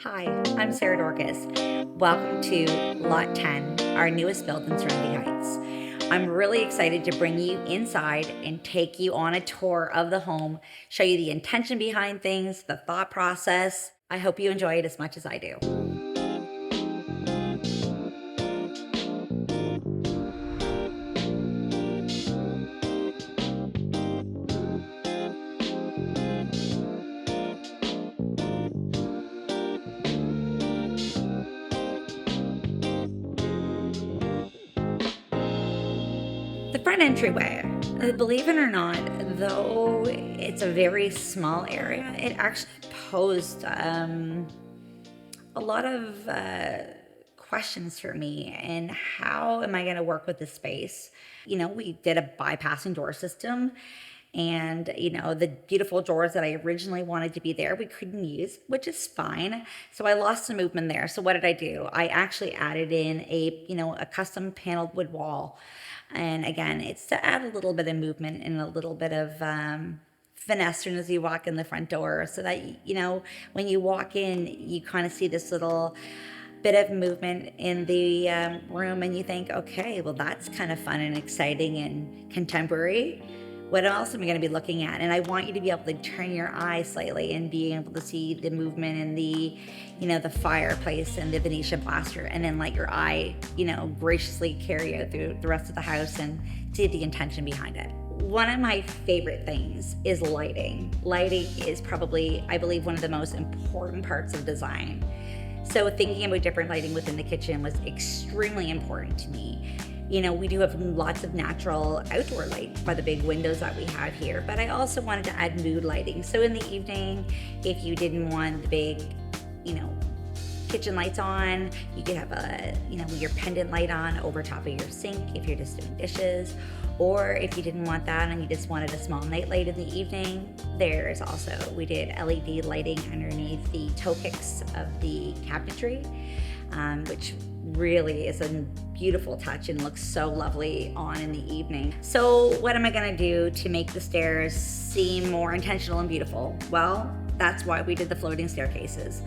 Hi, I'm Sarah Dorcas. Welcome to Lot 10, our newest build in Serenity Heights. I'm really excited to bring you inside and take you on a tour of the home, show you the intention behind things, the thought process. I hope you enjoy it as much as I do. The front entryway, believe it or not, though it's a very small area, it actually posed a lot of questions for me and how am I going to work with this space. We did a bypassing door system, and the beautiful drawers that I originally wanted to be there we couldn't use, which is fine. So I lost some movement there. So what did I do? I actually added in a custom paneled wood wall, and again, it's to add a little bit of movement and a little bit of finesse as you walk in the front door, so that when you walk in, you kind of see this little bit of movement in the room, and you think, okay, well, that's kind of fun and exciting and contemporary. What else am I going to be looking at? And I want you to be able to turn your eye slightly and be able to see the movement and the fireplace and the Venetian plaster, and then let your eye, graciously carry out through the rest of the house and see the intention behind it. One of my favorite things is lighting. Lighting is probably, I believe, one of the most important parts of design. So thinking about different lighting within the kitchen was extremely important to me. We do have lots of natural outdoor light by the big windows that we have here, but I also wanted to add mood lighting. So in the evening, if you didn't want the big, kitchen lights on, you could have your pendant light on over top of your sink if you're just doing dishes. Or if you didn't want that and you just wanted a small night light in the evening, we did LED lighting underneath the toe kicks of the cabinetry, which really is a beautiful touch and looks so lovely on in the evening. So what am I gonna do to make the stairs seem more intentional and beautiful? Well, that's why we did the floating staircases.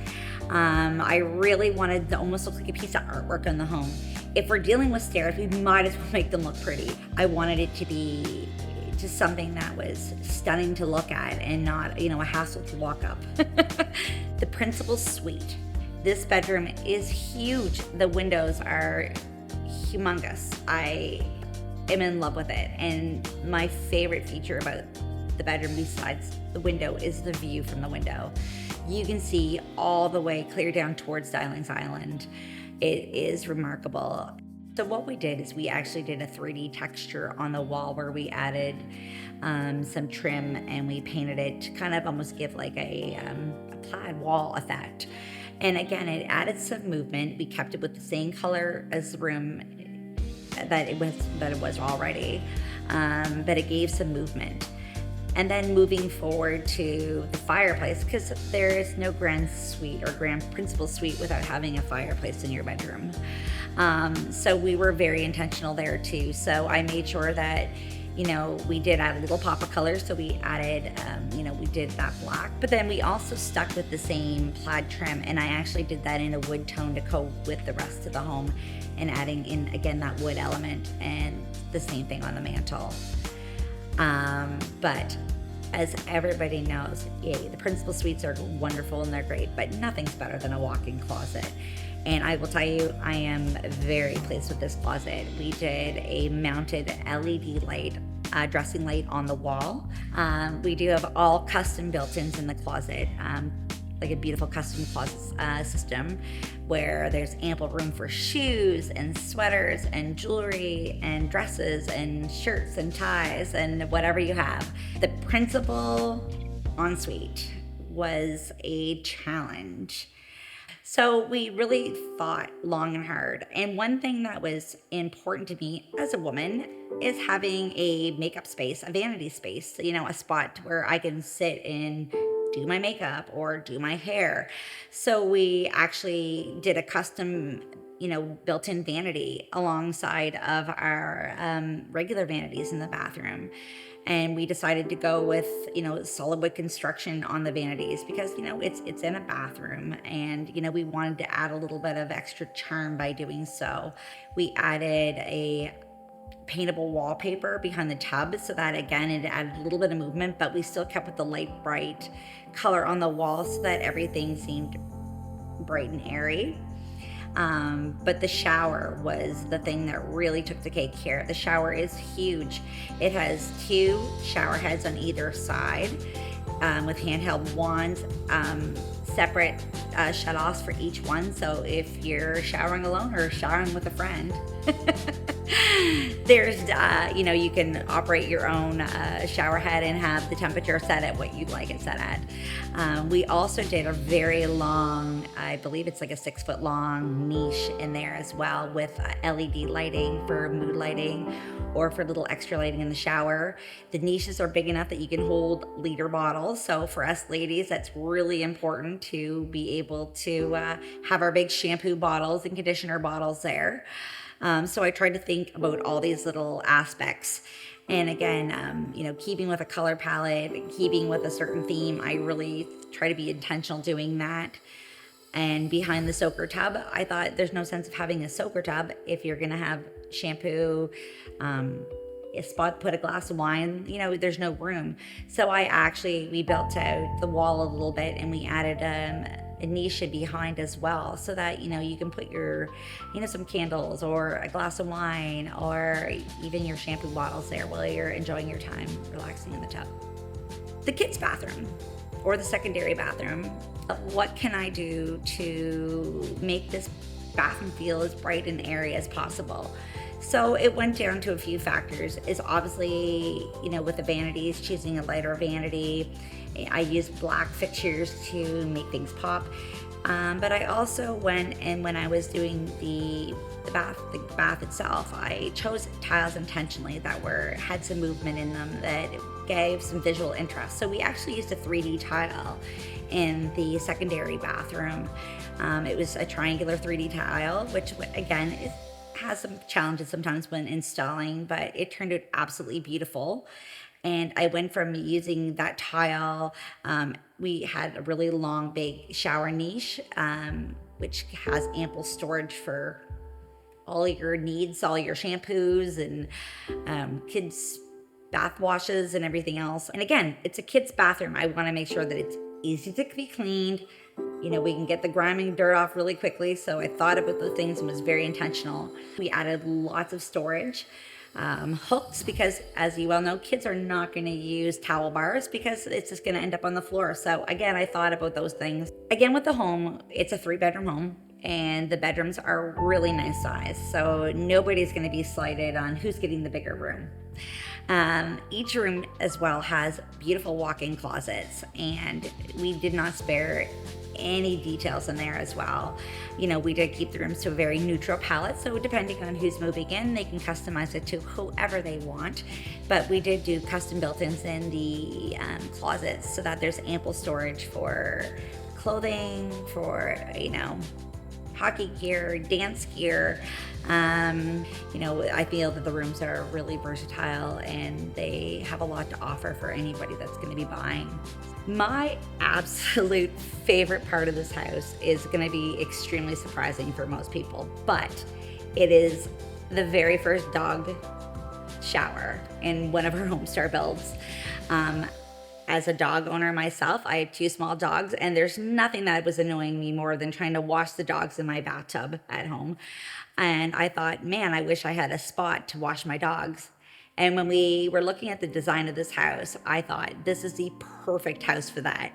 I really wanted to almost look like a piece of artwork in the home. If we're dealing with stairs, we might as well make them look pretty. I wanted it to be just something that was stunning to look at and not, a hassle to walk up. The principal suite. This bedroom is huge. The windows are humongous. I am in love with it. And my favorite feature about the bedroom, besides the window, is the view from the window. You can see all the way clear down towards Stylings Island. It is remarkable. So what we did is we actually did a 3D texture on the wall where we added some trim, and we painted it to kind of almost give like a plaid wall effect. And again, it added some movement. We kept it with the same color as the room that it was already, but it gave some movement. And then moving forward to the fireplace, because there is no grand suite or grand principal suite without having a fireplace in your bedroom. So we were very intentional there too. So I made sure that, we did add a little pop of color. So we added, we did that black, but then we also stuck with the same plaid trim. And I actually did that in a wood tone to go with the rest of the home, and adding in, again, that wood element, and the same thing on the mantle. But as everybody knows, the principal suites are wonderful and they're great, but nothing's better than a walk-in closet. And I will tell you, I am very pleased with this closet. We did a mounted LED light, dressing light on the wall. We do have all custom built-ins in the closet, like a beautiful custom closet system where there's ample room for shoes and sweaters and jewelry and dresses and shirts and ties and whatever you have. The principal ensuite was a challenge. So we really thought long and hard. And one thing that was important to me as a woman is having a makeup space, a vanity space, a spot where I can sit and do my makeup or do my hair. So we actually did a custom, built-in vanity alongside of our regular vanities in the bathroom. And we decided to go with, solid wood construction on the vanities because, it's in a bathroom, and, we wanted to add a little bit of extra charm by doing so. We added a paintable wallpaper behind the tub so that, again, it added a little bit of movement, but we still kept with the light, bright color on the walls so that everything seemed bright and airy. But the shower was the thing that really took the cake here. The shower is huge. It has 2 shower heads on either side, with handheld wands, separate shut-offs for each one. So if you're showering alone or showering with a friend, there's, you can operate your own shower head and have the temperature set at what you'd like it set at. We also did a very long, I believe it's like a 6-foot long niche in there as well, with LED lighting for mood lighting or for little extra lighting in the shower. The niches are big enough that you can hold liter bottles. So for us ladies, that's really important to be able to have our big shampoo bottles and conditioner bottles there. So I tried to think about all these little aspects. And again, keeping with a color palette, keeping with a certain theme, I really try to be intentional doing that. And behind the soaker tub, I thought there's no sense of having a soaker tub if you're gonna have shampoo, a spot, put a glass of wine, there's no room. So we built out the wall a little bit, and we added a niche behind as well, so that you can put your some candles or a glass of wine or even your shampoo bottles there while you're enjoying your time relaxing in the tub. The kids' bathroom or the secondary bathroom. What can I do to make this bathroom feel as bright and airy as possible? So it went down to a few factors. Is obviously, with the vanities, choosing a lighter vanity. I used black fixtures to make things pop. But I also went, and when I was doing the bath itself, I chose tiles intentionally that had some movement in them, that gave some visual interest. So we actually used a 3D tile in the secondary bathroom. It was a triangular 3D tile, which again has some challenges sometimes when installing, but it turned out absolutely beautiful. And I went from using that tile, we had a really long, big shower niche, which has ample storage for all your needs, all your shampoos and kids' bath washes and everything else. And again, it's a kid's bathroom. I want to make sure that it's easy to be cleaned. We can get the grime and dirt off really quickly. So I thought about those things and was very intentional. We added lots of storage. Hooks, because as you well know, kids are not going to use towel bars because it's just going to end up on the floor. So again, I thought about those things. Again, with the home, it's a 3-bedroom home, and the bedrooms are really nice size. So nobody's going to be slighted on who's getting the bigger room. Each room as well has beautiful walk-in closets, and we did not spare any details in there as well. We did keep the rooms to a very neutral palette, so depending on who's moving in, they can customize it to whoever they want. But we did do custom built-ins in the closets so that there's ample storage for clothing, for hockey gear, dance gear. I feel that the rooms are really versatile and they have a lot to offer for anybody that's going to be buying. My absolute favorite part of this house is going to be extremely surprising for most people, but it is the very first dog shower in one of our Homestar builds. As a dog owner myself, I have 2 small dogs, and there's nothing that was annoying me more than trying to wash the dogs in my bathtub at home. And I thought, man, I wish I had a spot to wash my dogs. And when we were looking at the design of this house, I thought this is the perfect house for that.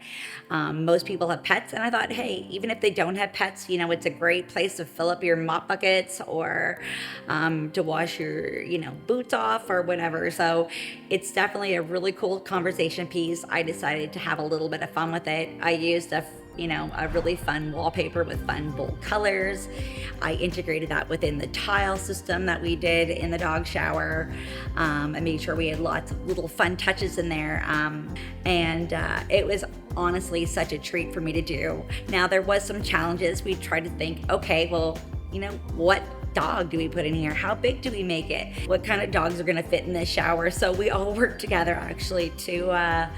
Most people have pets, and I thought, hey, even if they don't have pets, it's a great place to fill up your mop buckets or to wash your, boots off or whatever. So it's definitely a really cool conversation piece. I decided to have a little bit of fun with it. I used a really fun wallpaper with fun bold colors. I integrated that within the tile system that we did in the dog shower. I made sure we had lots of little fun touches in there. And it was honestly such a treat for me to do. Now, there was some challenges. We tried to think, okay, well, what dog do we put in here? How big do we make it? What kind of dogs are going to fit in this shower? So we all worked together actually to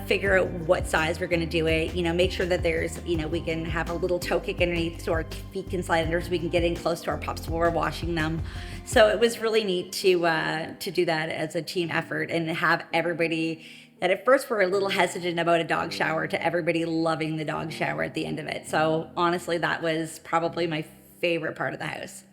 figure out what size we're going to do it. Make sure that there's, we can have a little toe kick underneath so our feet can slide under so we can get in close to our pups while we're washing them. So it was really neat to do that as a team effort and have everybody that at first were a little hesitant about a dog shower to everybody loving the dog shower at the end of it. So honestly, that was probably my favorite part of the house.